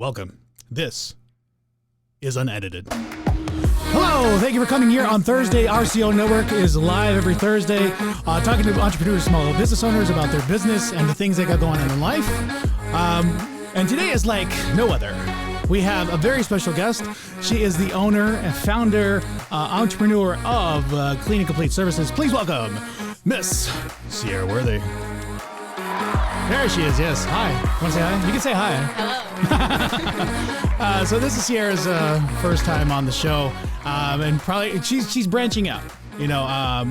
Welcome. This is Unedited. Hello, thank you for coming here on Thursday. RCO Network is live every Thursday, talking to entrepreneurs, small business owners about their business and the things they got going on in life. And today is like no other. We have a very special guest. She is the owner and founder, entrepreneur of Clean and Complete Services. Please welcome Miss Sierra Worthy. There she is, yes. Hi. Want to say hi? You can say hi. Hello. So this is Sierra's first time on the show, and probably she's branching out. You know,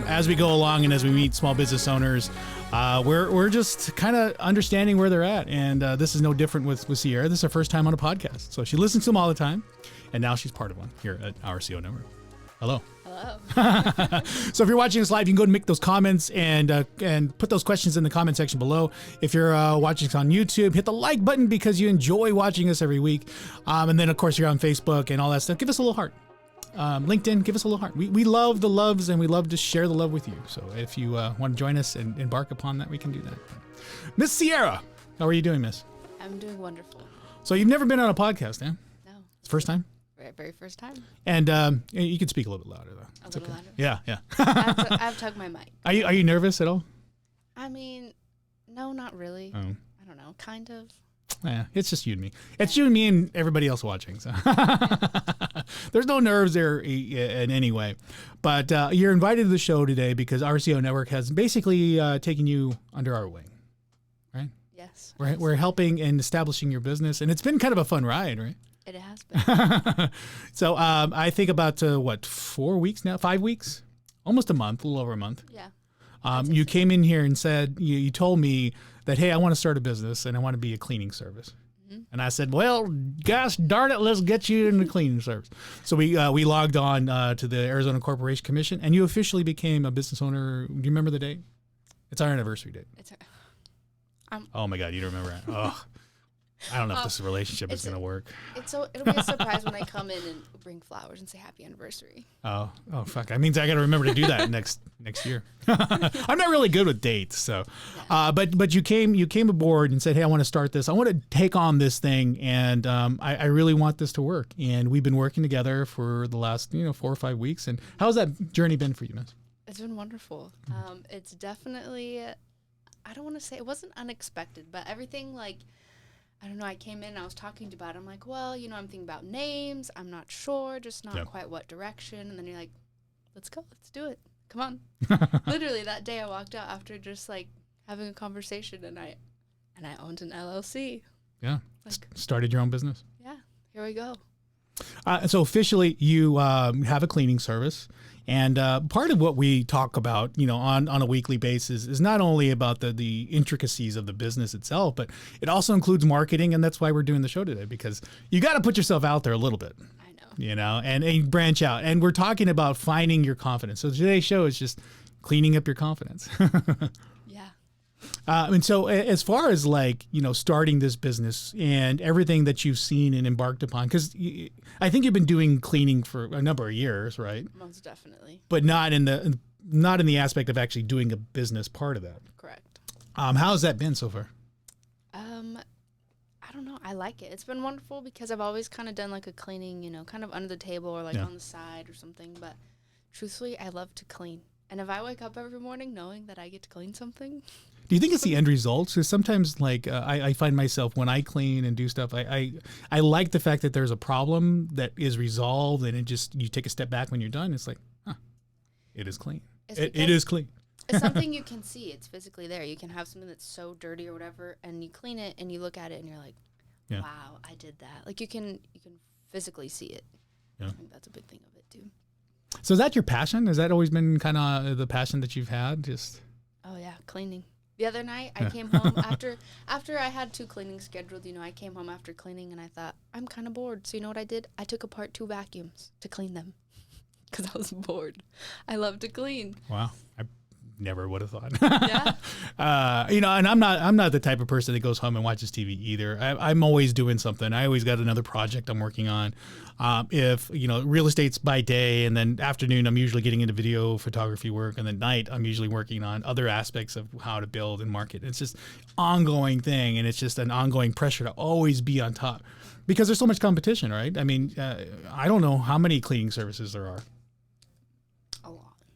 as we go along and as we meet small business owners, we're just kind of understanding where they're at, and this is no different with Sierra. This is her first time on a podcast, so she listens to them all the time, and now she's part of one here at RCO Network. Hello. Hello. So if you're watching this live, you can go and make those comments and put those questions in the comment section below. If you're watching us on YouTube, hit the like button because you enjoy watching us every week. And then, of course, you're on Facebook and all that stuff. Give us a little heart. LinkedIn, give us a little heart. We love the loves and we love to share the love with you. So if you want to join us and embark upon that, we can do that. Miss Sierra, how are you doing, Miss? I'm doing wonderful. So you've never been on a podcast, eh? No. It's the first time? Very first time. And you can speak a little bit louder, though. A little louder? Yeah. I've tugged my mic. Are you nervous at all? I mean, no, not really. Oh. I don't know. Kind of. Yeah, it's just you and me. It's you and me and everybody else watching. So there's no nerves there in any way. But you're invited to the show today because RCO Network has basically taken you under our wing, right? Yes. We're helping in establishing your business, and it's been kind of a fun ride, right? It has been. So I think about, 4 weeks now? 5 weeks? Almost a month, a little over a month. Yeah. You came in here and said, you told me that, hey, I want to start a business and I want to be a cleaning service. Mm-hmm. And I said, well, gosh darn it, let's get you in the cleaning service. So we logged on to the Arizona Corporation Commission, and you officially became a business owner. Do you remember the date? It's our anniversary date. Oh, my God, you don't remember it? Oh. I don't know if this relationship is going to work. It'll be a surprise when I come in and bring flowers and say happy anniversary. Oh, fuck. That means I got to remember to do that next year. I'm not really good with dates, so. Yeah. But you came aboard and said, hey, I want to start this. I want to take on this thing, and I really want this to work. And we've been working together for the last 4 or 5 weeks. And how's that journey been for you, Miss? It's been wonderful. It's definitely, I don't want to say it wasn't unexpected, but everything I don't know, I came in and I was talking about it. I'm like, well, I'm thinking about names. I'm not sure, just not quite what direction. And then you're like, let's go. Let's do it. Come on. Literally that day I walked out after just having a conversation and I owned an LLC. Yeah. Started your own business. Yeah. Here we go. So officially you have a cleaning service. And part of what we talk about, on a weekly basis is not only about the intricacies of the business itself, but it also includes marketing. And that's why we're doing the show today, because you got to put yourself out there a little bit. I know. And branch out. And we're talking about finding your confidence. So today's show is just cleaning up your confidence. Yeah. And so as far as starting this business and everything that you've seen and embarked upon, because I think you've been doing cleaning for a number of years, right? Most definitely. But not in the aspect of actually doing a business part of that. Correct. How has that been so far? I don't know. I like it. It's been wonderful because I've always kind of done a cleaning, kind of under the table or on the side or something. But truthfully, I love to clean. And if I wake up every morning knowing that I get to clean something. Do you think it's the end result? Because sometimes I find myself when I clean and do stuff, I like the fact that there's a problem that is resolved and you take a step back when you're done. It's like, it is clean. It is clean. It's something you can see. It's physically there. You can have something that's so dirty or whatever, and you clean it and you look at it and you're like, wow, I did that. You can physically see it. Yeah. I think that's a big thing of it too. So is that your passion? Has that always been kind of the passion that you've had? Oh yeah, cleaning. The other night I came home after I had 2 cleanings scheduled. I came home after cleaning and I thought I'm kind of bored. So you know what I did? I took apart 2 vacuums to clean them because I was bored. I love to clean. Wow. never would have thought. Yeah. You know, and I'm not the type of person that goes home and watches TV either. I'm always doing something. I always got another project I'm working on. If, you know, real estate's by day, and then afternoon, I'm usually getting into video photography work. And then night, I'm usually working on other aspects of how to build and market. It's just ongoing thing. And it's just an ongoing pressure to always be on top because there's so much competition, right? I mean, I don't know how many cleaning services there are.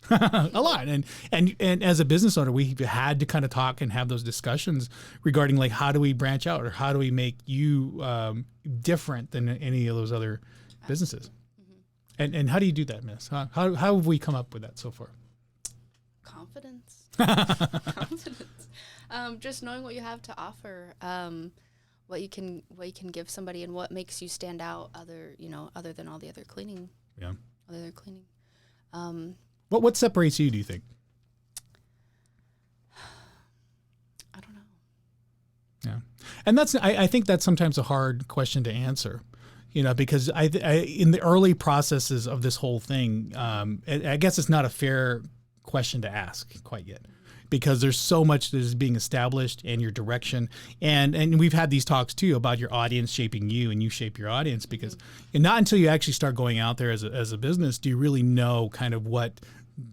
A lot. And as a business owner, we had to kind of talk and have those discussions regarding like, how do we branch out or how do we make you different than any of those other businesses? Mm-hmm. And how do you do that, Miss? How have we come up with that so far? Confidence. Confidence. Just knowing what you have to offer, what you can give somebody, and what makes you stand out other than all the other cleaning. Yeah. Other cleaning. What separates you, do you think? I don't know. Yeah. And I think that's sometimes a hard question to answer, you know, because I in the early processes of this whole thing, I guess it's not a fair question to ask quite yet, because there's so much that is being established and your direction. And we've had these talks too about your audience shaping you and you shape your audience, because not until you actually start going out there as a business do you really know kind of what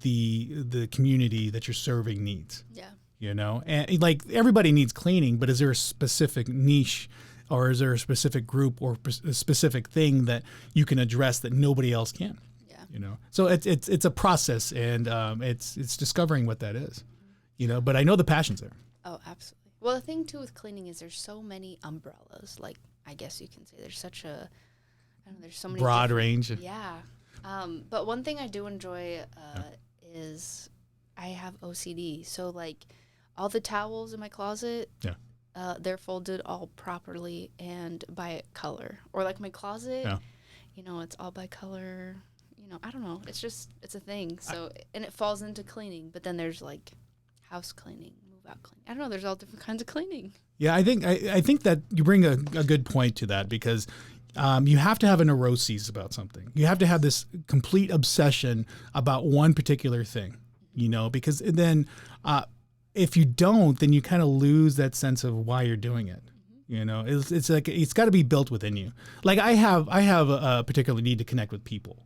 the community that you're serving needs. Yeah. You know, and like everybody needs cleaning, but is there a specific niche or is there a specific group or a specific thing that you can address that nobody else can? Yeah. You know, so it's a process, and it's discovering what that is, you know, but I know the passion's there. Oh, absolutely. Well, the thing too with cleaning is there's so many umbrellas. Like, I guess you can say there's such a, I don't know, there's so many broad range. Yeah. But one thing I do enjoy is I have OCD. So like all the towels in my closet, they're folded all properly and by color. Or like my closet, you know, it's all by color. You know, I don't know. It's a thing. So, and it falls into cleaning. But then there's like house cleaning, move out cleaning. I don't know. There's all different kinds of cleaning. Yeah, I think that you bring a good point to that, because you have to have a neuroses about something. You have to have this complete obsession about one particular thing, you know, because then if you don't, then you kind of lose that sense of why you're doing it. You know, it's like, it's got to be built within you. Like I have a particular need to connect with people,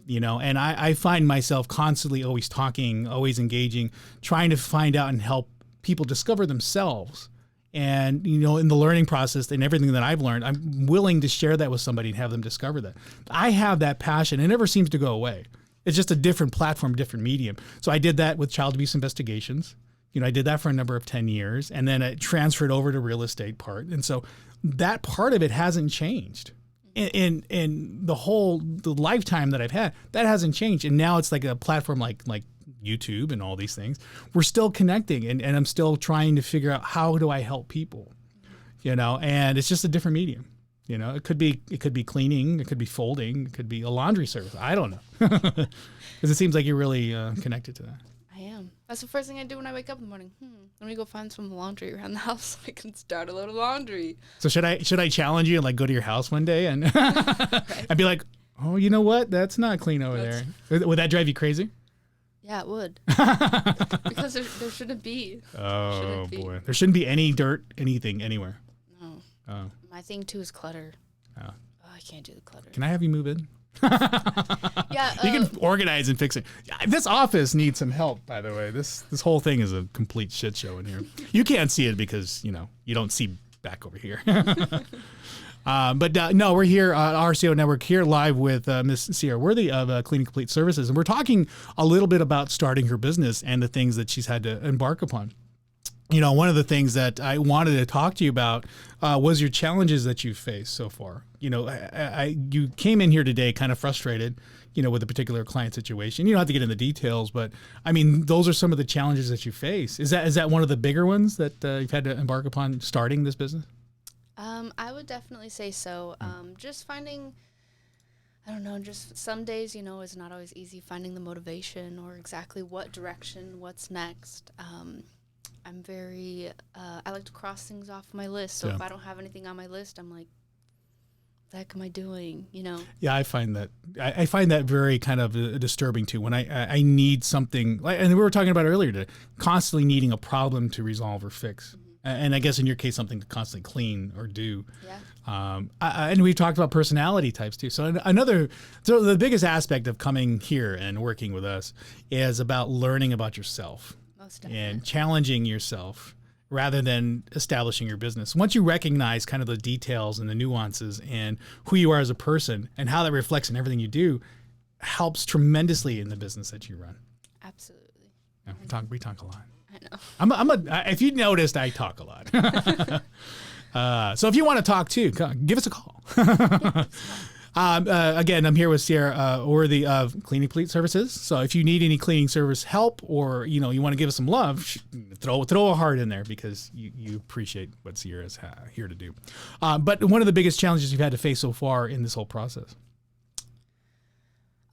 you know, and I find myself constantly always talking, always engaging, trying to find out and help people discover themselves. And, you know, in the learning process and everything that I've learned, I'm willing to share that with somebody and have them discover that. I have that passion. It never seems to go away. It's just a different platform, different medium. So I did that with child abuse investigations. You know, I did that for a number of 10 years, and then it transferred over to real estate part. And so that part of it hasn't changed. In the lifetime that I've had, that hasn't changed. And now it's like a platform like YouTube and all these things. We're still connecting, and I'm still trying to figure out how do I help people, you know, and it's just a different medium. You know, it could be cleaning, it could be folding, it could be a laundry service. I don't know. Because it seems like you're really connected to that. I am. That's the first thing I do when I wake up in the morning. Let me go find some laundry around the house so I can start a load of laundry. So should I challenge you and like go to your house one day and I'd be like, oh, you know what? That's not clean over there. Would that drive you crazy? Yeah, it would. Because there shouldn't be. Oh, boy. There shouldn't be any dirt, anything, anywhere. No. Oh. My thing, too, is clutter. Oh. I can't do the clutter. Can I have you move in? Yeah. You can organize and fix it. This office needs some help, by the way. This whole thing is a complete shit show in here. You can't see it because, you know, you don't see back over here. But no, we're here on RCO Network, here live with Miss Sierra Worthy of Cleaning Complete Services. And we're talking a little bit about starting her business and the things that she's had to embark upon. You know, one of the things that I wanted to talk to you about was your challenges that you've faced so far. You know, you came in here today kind of frustrated, you know, with a particular client situation. You don't have to get into the details, but I mean, those are some of the challenges that you face. Is that one of the bigger ones that you've had to embark upon starting this business? I would definitely say so. Just finding, I don't know, just some days, you know, it's not always easy finding the motivation or exactly what direction, what's next. I'm very, I like to cross things off my list. So if I don't have anything on my list, I'm like, the heck am I doing? You know? Yeah, I find that very kind of disturbing too. When I need something, and we were talking about earlier today, constantly needing a problem to resolve or fix. And I guess in your case, something to constantly clean or do. Yeah. And we've talked about personality types too. So the biggest aspect of coming here and working with us is about learning about yourself. Most definitely. And challenging yourself rather than establishing your business. Once you recognize kind of the details and the nuances and who you are as a person and how that reflects in everything you do, helps tremendously in the business that you run. Absolutely. Yeah, we talk a lot. I know. If you noticed, I talk a lot. So if you want to talk too, give us a call. Again, I'm here with Sierra Worthy of Cleaning Fleet Services. So if you need any cleaning service help, or you want to give us some love, throw a heart in there, because you appreciate what Sierra's here to do. But one of the biggest challenges you've had to face so far in this whole process?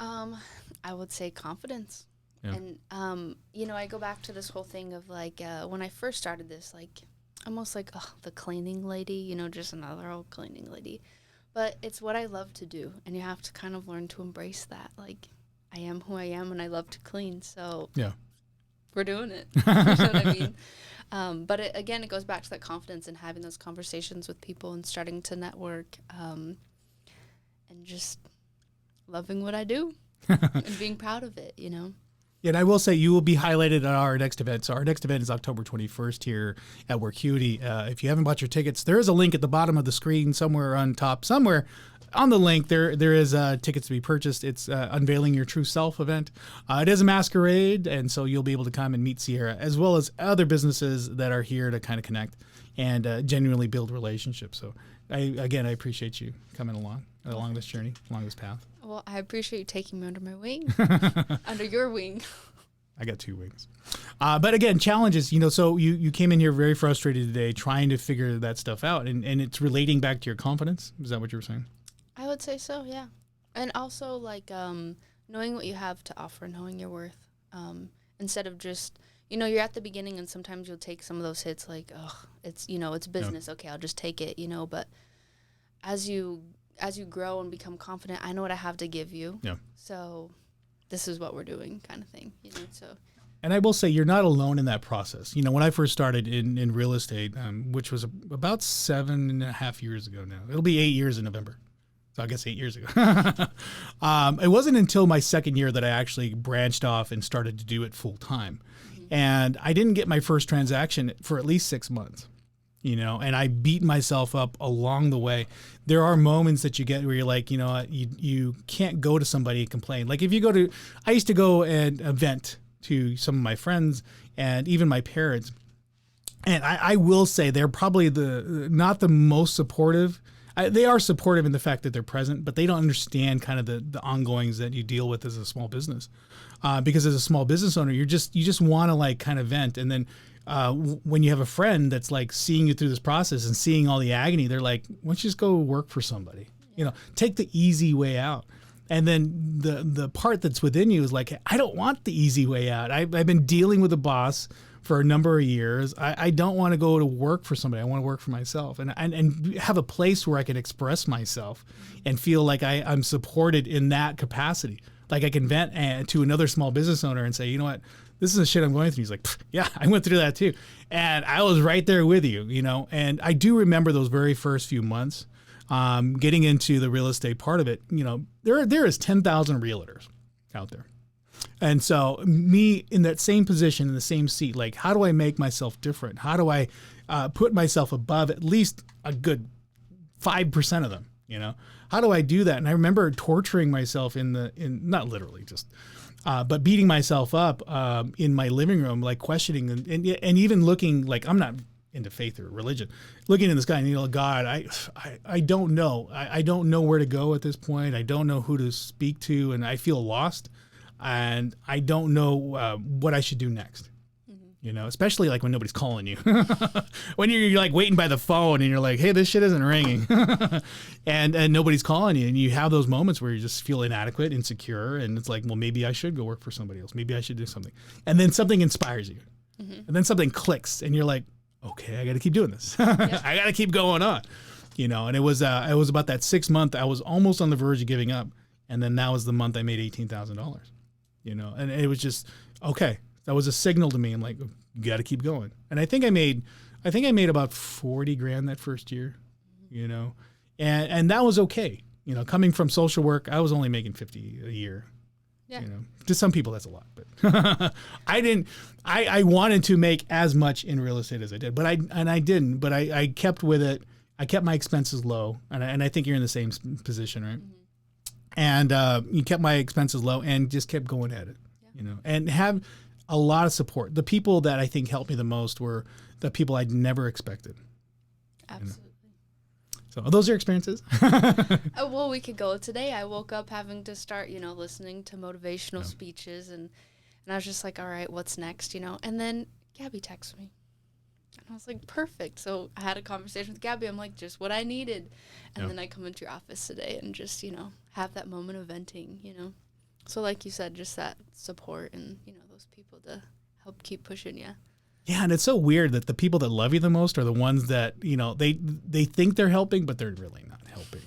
I would say confidence. Yeah. And I go back to this whole thing of like when I first started this, like almost like the cleaning lady, just another old cleaning lady. But it's what I love to do, and you have to kind of learn to embrace that. Like, I am who I am, and I love to clean, so yeah, we're doing it. You know what I mean? But it goes back to that confidence and having those conversations with people and starting to network, and just loving what I do and being proud of it, Yeah, and I will say you will be highlighted at our next event. So our next event is October 21st here at Workuity. If you haven't bought your tickets, there is a link at the bottom of the screen somewhere on top. Somewhere on the link, there is tickets to be purchased. It's Unveiling Your True Self event. It is a masquerade, and so you'll be able to come and meet Sierra, as well as other businesses that are here to kind of connect and genuinely build relationships. So I appreciate you coming along this journey, along this path. Well, I appreciate you taking me under my wing, under your wing. I got 2 wings. But again, challenges, so you came in here very frustrated today trying to figure that stuff out, and it's relating back to your confidence. Is that what you were saying? I would say so, yeah. And also like knowing what you have to offer, knowing your worth, instead of just, you're at the beginning and sometimes you'll take some of those hits like, it's business. Yeah. Okay, I'll just take it, but as you grow and become confident, I know what I have to give you. Yeah. So this is what we're doing, kind of thing. So. And I will say you're not alone in that process. When I first started in real estate, which was about 7.5 years ago now. It'll be 8 years in November. So I guess 8 years ago. It wasn't until my second year that I actually branched off and started to do it full time. Mm-hmm. And I didn't get my first transaction for at least 6 months. And I beat myself up along the way. There are moments that you get where you're like, you can't go to somebody and complain. Like I used to go and vent to some of my friends and even my parents. And I will say they're probably not the most supportive. They are supportive in the fact that they're present, but they don't understand kind of the ongoings that you deal with as a small business. Because as a small business owner, you just want to like kind of vent. And then when you have a friend that's like seeing you through this process and seeing all the agony, they're like, why don't you just go work for somebody? Take the easy way out. And then the part that's within you is like, I don't want the easy way out. I've been dealing with a boss for a number of years. I don't want to go to work for somebody. I want to work for myself and have a place where I can express myself and feel like I'm supported in that capacity. Like I can vent to another small business owner and say, you know what? This is the shit I'm going through. He's like, yeah, I went through that too. And I was right there with you, and I do remember those very first few months, getting into the real estate part of it. There is 10,000 realtors out there. And so me in that same position, in the same seat, like, how do I make myself different? How do I put myself above at least a good 5% of them, How do I do that? And I remember torturing myself not literally just, but beating myself up in my living room, like questioning and even looking like I'm not into faith or religion, looking in the sky and God, I don't know. I don't know where to go at this point. I don't know who to speak to, and I feel lost, and I don't know what I should do next. Especially like when nobody's calling you, when you're like waiting by the phone and you're like, hey, this shit isn't ringing and nobody's calling you. And you have those moments where you just feel inadequate, insecure. And it's like, well, maybe I should go work for somebody else. Maybe I should do something. And then something inspires you. Mm-hmm. And then something clicks and you're like, okay, I got to keep doing this. Yep. I got to keep going on. And it was about that 6 month. I was almost on the verge of giving up. And then that was the month I made $18,000, and it was just, okay. That was a signal to me. I'm like, you got to keep going. And I think I made about 40 grand that first year, and that was okay. Coming from social work, I was only making 50 a year. Yeah. To some people that's a lot, but I wanted to make as much in real estate as I did, but I didn't, but I kept with it. I kept my expenses low, and I think you're in the same position, right? Mm-hmm. And you kept my expenses low and just kept going at it, and have a lot of support. The people that I think helped me the most were the people I'd never expected. Absolutely. So are those your experiences? Well, we could go today. I woke up having to start, listening to motivational speeches, and I was just like, all right, what's next, And then Gabby texted me. And I was like, perfect. So I had a conversation with Gabby. I'm like, just what I needed. And then I come into your office today and just, have that moment of venting, So like you said, just that support and, those people to help keep pushing you. Yeah, and it's so weird that the people that love you the most are the ones that, they think they're helping, but they're really not helping.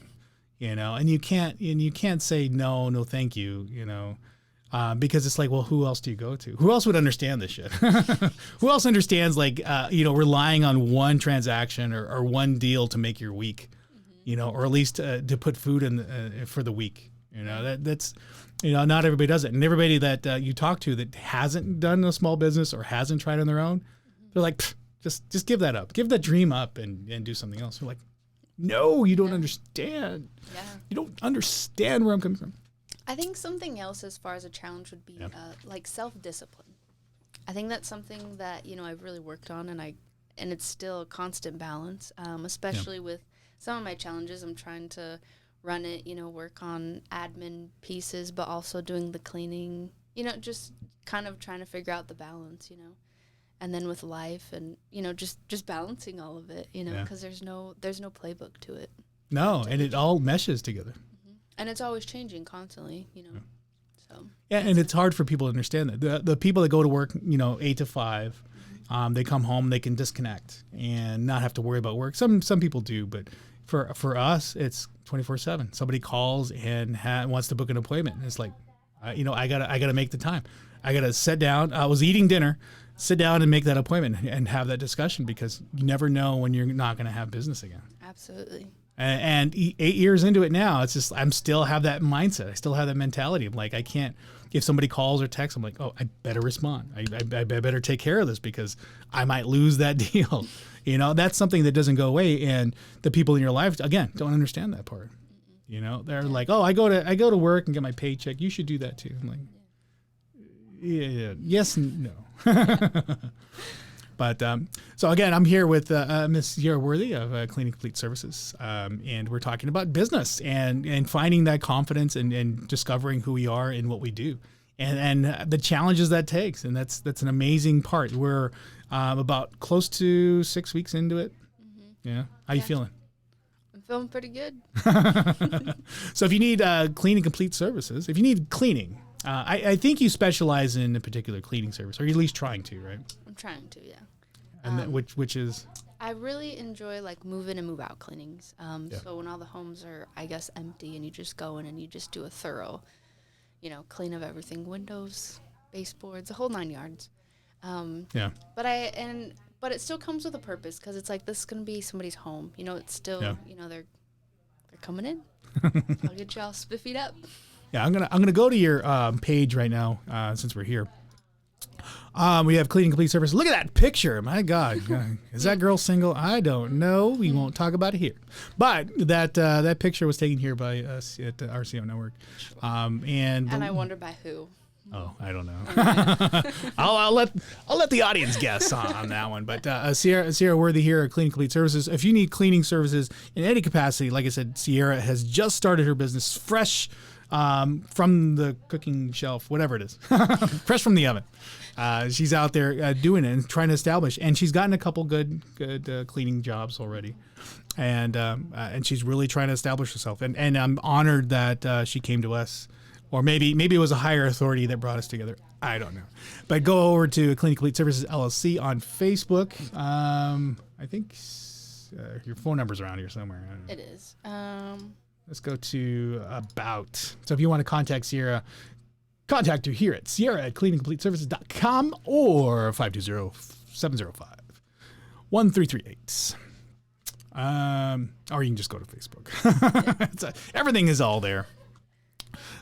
And you can't say no, thank you, because it's like, well, who else do you go to? Who else would understand this shit? Who else understands relying on one transaction or one deal to make your week, or at least to put food in for the week. That's not everybody does it. And everybody that you talk to that hasn't done a small business or hasn't tried on their own, they're like, just give that up. Give that dream up and do something else. You're like, no, you don't understand. Yeah. You don't understand where I'm coming from. I think something else as far as a challenge would be like self-discipline. I think that's something that, I've really worked on, and it's still a constant balance, especially with some of my challenges. I'm trying to run it, work on admin pieces, but also doing the cleaning, just kind of trying to figure out the balance, and then with life and, just balancing all of it, because there's no playbook to it. No, and it all meshes together. Mm-hmm. And it's always changing constantly, so. Yeah, and it's hard for people to understand that. The people that go to work, 8 to 5, they come home, they can disconnect and not have to worry about work. Some people do, but for us, it's 24/7. Somebody calls and wants to book an appointment. And it's like, I gotta make the time. I gotta sit down. I was eating dinner, sit down and make that appointment and have that discussion, because you never know when you're not gonna have business again. Absolutely. And 8 years into it now, it's just I'm still have that mindset. I still have that mentality. I'm like, I can't. If somebody calls or texts, I'm like, oh, I better respond. I better take care of this, because I might lose that deal. That's something that doesn't go away. And the people in your life, again, don't understand that part. They're like, oh, I go to work and get my paycheck. You should do that too. I'm like, yeah, yes, no. But so again, I'm here with Miss Sierra Worthy of Cleaning Complete Services, and we're talking about business and finding that confidence and discovering who we are and what we do, and the challenges that takes. And that's an amazing part. We're about close to 6 weeks into it. Mm-hmm. Yeah, how you feeling? I'm feeling pretty good. So if you need Cleaning Complete Services, if you need cleaning, I think you specialize in a particular cleaning service, or you're at least trying to, right? I'm trying to, yeah. And which is? I really enjoy like move in and move out cleanings. So when all the homes are, I guess, empty, and you just go in and you just do a thorough, clean of everything, windows, baseboards, the whole 9 yards. But it still comes with a purpose, because it's like, this is going to be somebody's home. It's still, they're coming in. I'll get you all spiffied up. Yeah, I'm gonna go to your page right now, since we're here. We have Cleaning Complete Services. Look at that picture. My God. Is that girl single? I don't know. We won't talk about it here. But that picture was taken here by us at the RCO Network. And I wonder by who. Oh, I don't know. I'll let the audience guess on that one. But Sierra Worthy here at Cleaning Complete Services. If you need cleaning services in any capacity, like I said, Sierra has just started her business fresh from the cooking shelf, whatever it is, fresh from the oven. She's out there doing it and trying to establish, and she's gotten a couple good cleaning jobs already, and she's really trying to establish herself. And I'm honored that she came to us, or maybe it was a higher authority that brought us together. I don't know, but go over to Cleaning Complete Services LLC on Facebook. I think your phone number's around here somewhere. I don't know. It is. Let's go to about. So if you want to contact Sierra, contact her here at sierra@cleaningcompleteservices.com or 520-705-1338. Or you can just go to Facebook. Everything is all there.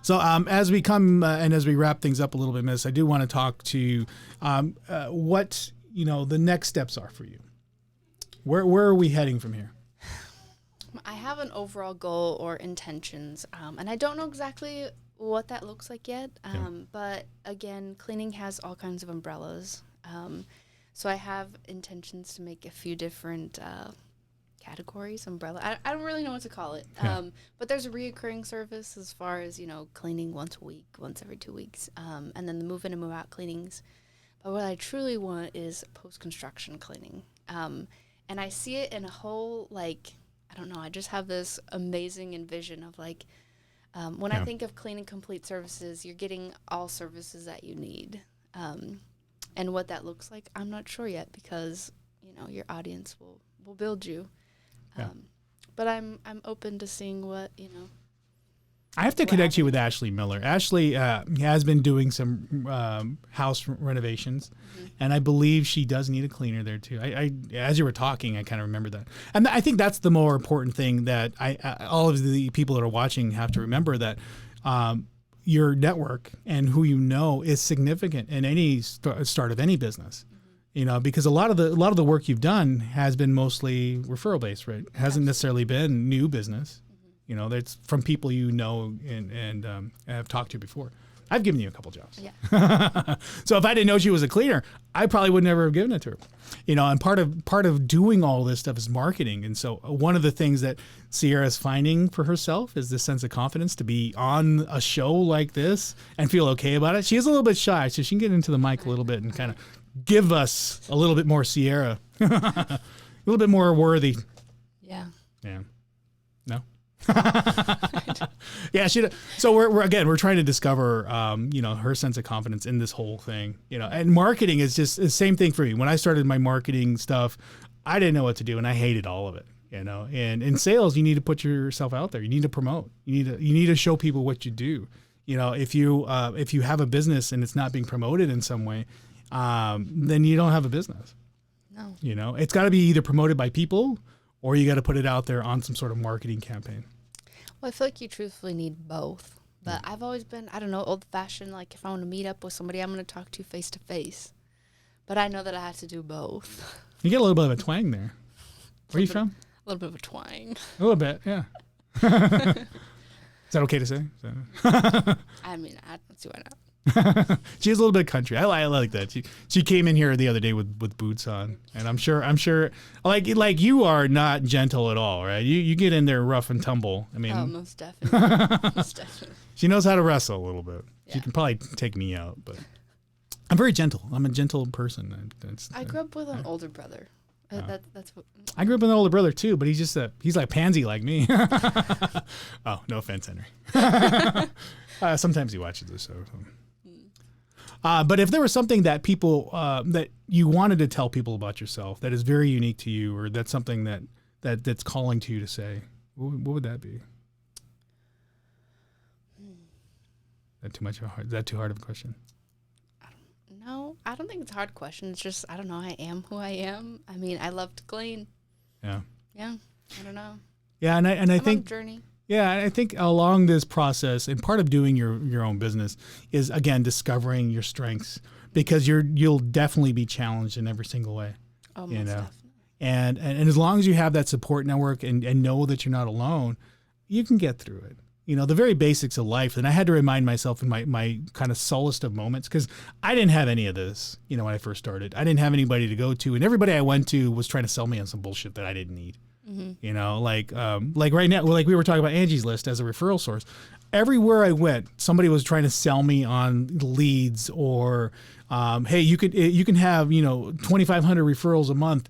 So as we come and as we wrap things up a little bit, Miss, I do want to talk to what the next steps are for you. Where are we heading from here? I have an overall goal or intentions, and I don't know exactly what that looks like yet. But again, cleaning has all kinds of umbrellas. So I have intentions to make a few different categories, umbrella. I don't really know what to call it. But there's a reoccurring service as far as, cleaning once a week, once every 2 weeks, and then the move in and move out cleanings. But what I truly want is post-construction cleaning. And I see it in a whole, I don't know, I just have this amazing envision of when I think of cleaning complete services, you're getting all services that you need. And what that looks like, I'm not sure yet because, your audience will build you. But I'm open to seeing what, I have to connect you with Ashley Miller. Ashley has been doing some house renovations, and I believe she does need a cleaner there too. I as you were talking, I kind of remember that, and I think that's the more important thing that all of the people that are watching have to remember, that your network and who you know is significant in any start of any business. Because a lot of the work you've done has been mostly referral based, right? It hasn't necessarily been new business. That's from people and have talked to before. I've given you a couple jobs. Yeah. So if I didn't know she was a cleaner, I probably would never have given it to her. And part of doing all this stuff is marketing. And so one of the things that Sierra is finding for herself is this sense of confidence to be on a show like this and feel okay about it. She is a little bit shy, so she can get into the mic a little bit and kind of give us a little bit more Sierra, a little bit more worthy. Yeah. Yeah. No. Yeah, so we're trying to discover her sense of confidence in this whole thing, and marketing is just the same thing for me. When I started my marketing stuff, I didn't know what to do and I hated all of it, and in sales you need to put yourself out there. You need to promote. You need to show people what you do. If you have a business and it's not being promoted in some way, then you don't have a business. No. It's got to be either promoted by people or you got to put it out there on some sort of marketing campaign. Well, I feel like you truthfully need both. But I've always been, old-fashioned. If I want to meet up with somebody, I'm going to talk to face-to-face. But I know that I have to do both. You get a little bit of a twang there. Where are you from? A little bit of a twang. A little bit, yeah. Is that okay to say? I don't see why not. She has a little bit of country. I like that. She came in here the other day with boots on, and I'm sure like you are not gentle at all, right? You get in there rough and tumble. Most definitely. Most definitely. She knows how to wrestle a little bit. Yeah. She can probably take me out, but I'm very gentle. I'm a gentle person. I grew up with an older brother. That's what. I grew up with an older brother too, but he's like pansy like me. Oh, no offense, Henry. Sometimes he watches this show. So. But if there was something that people that you wanted to tell people about yourself that is very unique to you, or that's something that's calling to you to say, what would that be? Is that too hard of a question? No, I don't think it's a hard question. It's just, I don't know. I am who I am. I love to clean. Yeah. Yeah. I don't know. Yeah, and I think on a journey. Yeah, I think along this process, and part of doing your own business is, again, discovering your strengths, because you'll definitely be challenged in every single way. Oh, most definitely. And as long as you have that support network and know that you're not alone, you can get through it. The very basics of life. And I had to remind myself in my kind of solest of moments, because I didn't have any of this, when I first started. I didn't have anybody to go to, and everybody I went to was trying to sell me on some bullshit that I didn't need. Mm-hmm. Like right now, like we were talking about Angie's List as a referral source. Everywhere I went, somebody was trying to sell me on leads, or, hey, you can have 2,500 referrals a month,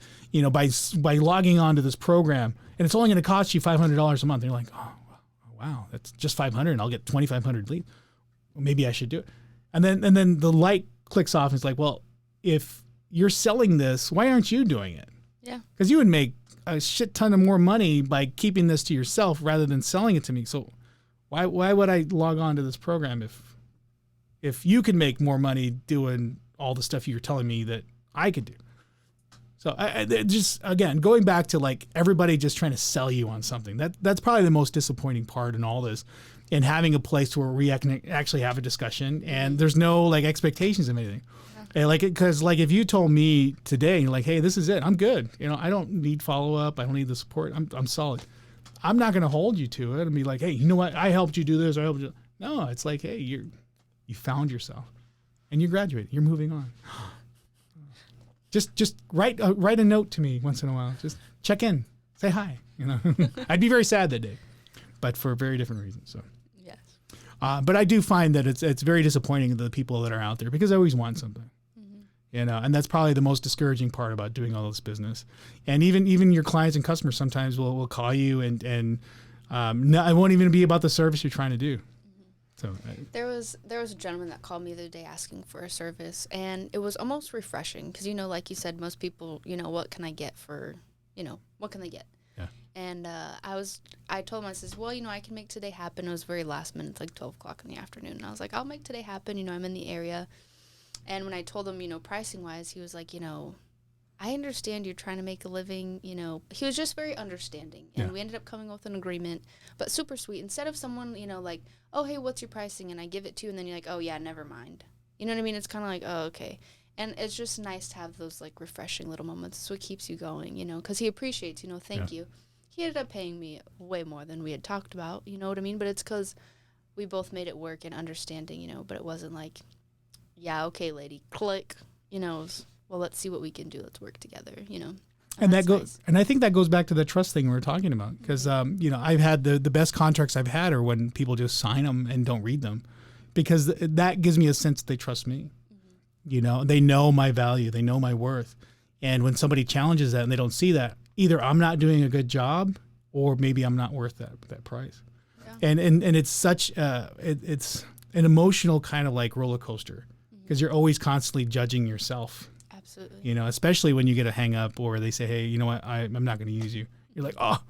by logging on to this program, and it's only going to cost you $500 a month. And you're like, oh wow, that's just 500, and I'll get 2,500 leads. Well, maybe I should do it. And then the light clicks off, and it's like, well, if you're selling this, why aren't you doing it? Yeah, because you would make a shit ton of more money by keeping this to yourself rather than selling it to me. So why would I log on to this program if you can make more money doing all the stuff you're telling me that I could do? So I just, again, going back to like everybody just trying to sell you on something, that's probably the most disappointing part in all this, and having a place where we can actually have a discussion and there's no like expectations of anything. And like, because like if you told me today, like, hey, this is it, I'm good. You know, I don't need follow up. I don't need the support. I'm solid. I'm not going to hold you to it and be like, hey, you know what? I helped you do this. I helped you. No, it's like, hey, you found yourself and you graduated. You're moving on. Just write a note to me once in a while. Just check in, say hi. You know, I'd be very sad that day, but for very different reasons. So yes. But I do find that it's very disappointing to the people that are out there because I always want something. You know, and that's probably the most discouraging part about doing all this business. And even your clients and customers sometimes will call you and no, it won't even be about the service you're trying to do. So there was a gentleman that called me the other day asking for a service, and it was almost refreshing because, you know, like you said, most people, you know, what can I get for, you know, what can they get? Yeah. And I told him, I says, well, you know, I can make today happen. It was very last minute, it's like 12 o'clock in the afternoon. And I was like, I'll make today happen. You know, I'm in the area. And when I told him, you know, pricing wise, he was like, you know, I understand you're trying to make a living, you know. He was just very understanding. And we ended up coming with an agreement, but super sweet. Instead of someone, you know, like, oh, hey, what's your pricing? And I give it to you, and then you're like, oh, yeah, never mind. You know what I mean? It's kind of like, oh, okay. And it's just nice to have those, like, refreshing little moments. It's what keeps you going, you know, because he appreciates, you know, thank you. He ended up paying me way more than we had talked about, you know what I mean? But it's because we both made it work and understanding, you know, but it wasn't like, yeah, okay, lady, click, you know, well, let's see what we can do. Let's work together, you know. And that goes, nice. And I think that goes back to the trust thing we were talking about. Because, you know, I've had the best contracts I've had are when people just sign them and don't read them, because that gives me a sense that they trust me. Mm-hmm. You know, they know my value, they know my worth. And when somebody challenges that and they don't see that, either I'm not doing a good job or maybe I'm not worth that price. Yeah. And it's such, it's an emotional kind of like roller coaster. Because you're always constantly judging yourself. Absolutely. You know, especially when you get a hang up or they say, hey, you know what, I'm not going to use you. You're like, oh.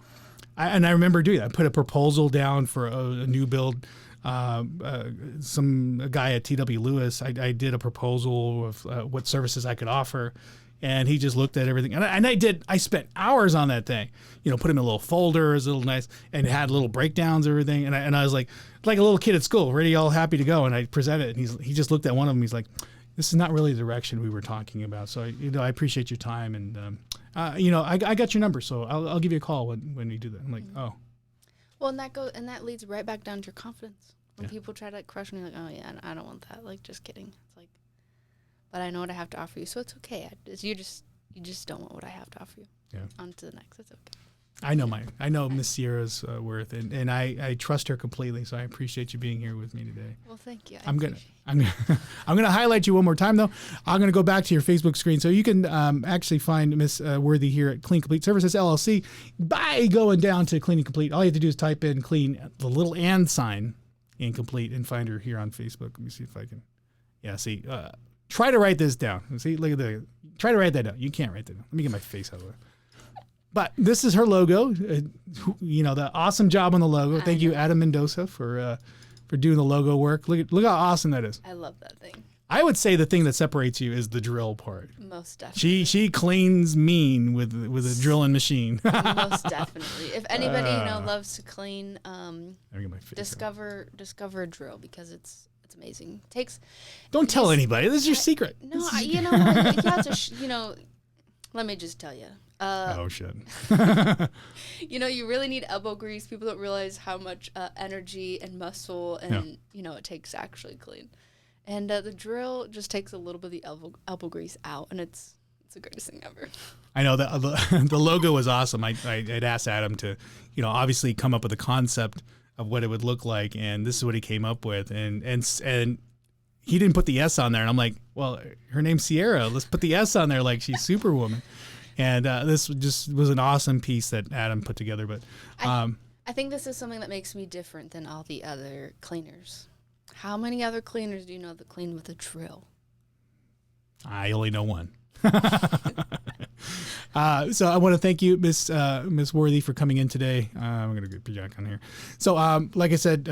And I remember doing that. I put a proposal down for a new build. A guy at TW Lewis, I did a proposal of what services I could offer. And he just looked at everything. And I spent hours on that thing. You know, put him in a little folder, it was a little nice, and it had little breakdowns and everything. And I was like a little kid at school, ready, all happy to go. And I presented it, and he just looked at one of them. He's like, this is not really the direction we were talking about. So, you know, I appreciate your time. And, you know, I got your number, so I'll give you a call when you do that. I'm like, oh. Well, and that leads right back down to your confidence. When people try to like, crush me, like, oh, yeah, I don't want that. Like, just kidding. It's like, but I know what I have to offer you, so it's okay. You just don't want what I have to offer you. Yeah. On to the next. It's okay. I know Miss Sierra's worth, and I trust her completely. So I appreciate you being here with me today. Well, thank you. I'm gonna highlight you one more time though. I'm gonna go back to your Facebook screen so you can actually find Miss Worthy here at Clean Complete Services LLC by going down to Clean and Complete. All you have to do is type in clean, the little and sign, and complete, and find her here on Facebook. Let me see if I can. Yeah, see. Try to write this down. See, look at try to write that down. You can't write that down. Let me get my face out of it. But this is her logo. You know, the awesome job on the logo. Thank you, Adam Mendoza, for doing the logo work. Look how awesome that is. I love that thing. I would say the thing that separates you is the drill part. Most definitely. She cleans mean with a drilling machine. Most definitely. If anybody loves to clean, discover a drill, because it's amazing. Don't tell anybody. This is your secret. No, you have to. Let me just tell you. Oh shit. You really need elbow grease. People don't realize how much energy and muscle and it takes to actually clean. And the drill just takes a little bit of the elbow grease out, and it's the greatest thing ever. I know that the logo was awesome. I'd asked Adam to, obviously come up with a concept of what it would look like, and this is what he came up with, and he didn't put the S on there, and I'm like, well, her name's Sierra, let's put the S on there like she's Superwoman. And this just was an awesome piece that Adam put together. But I think this is something that makes me different than all the other cleaners. How many other cleaners do you know that clean with a drill? I only know one. So I want to thank you, Miss Worthy, for coming in today. I'm going to get Jack on here. So like I said,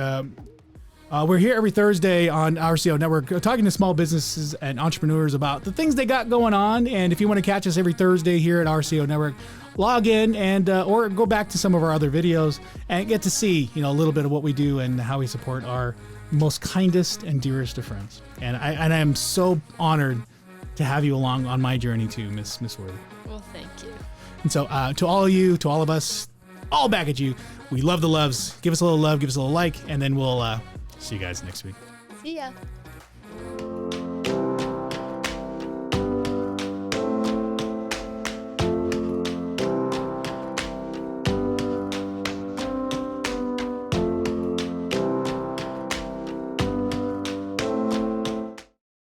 we're here every Thursday on RCO Network talking to small businesses and entrepreneurs about the things they got going on. And if you want to catch us every Thursday here at RCO Network, log in and or go back to some of our other videos and get to see a little bit of what we do and how we support our most kindest and dearest of friends. And I am so honored to have you along on my journey too, Miss Worthy. Well, thank you. And so to all of you, to all of us, all back at you, we love the loves. Give us a little love, give us a little like, and then we'll see you guys next week. See ya.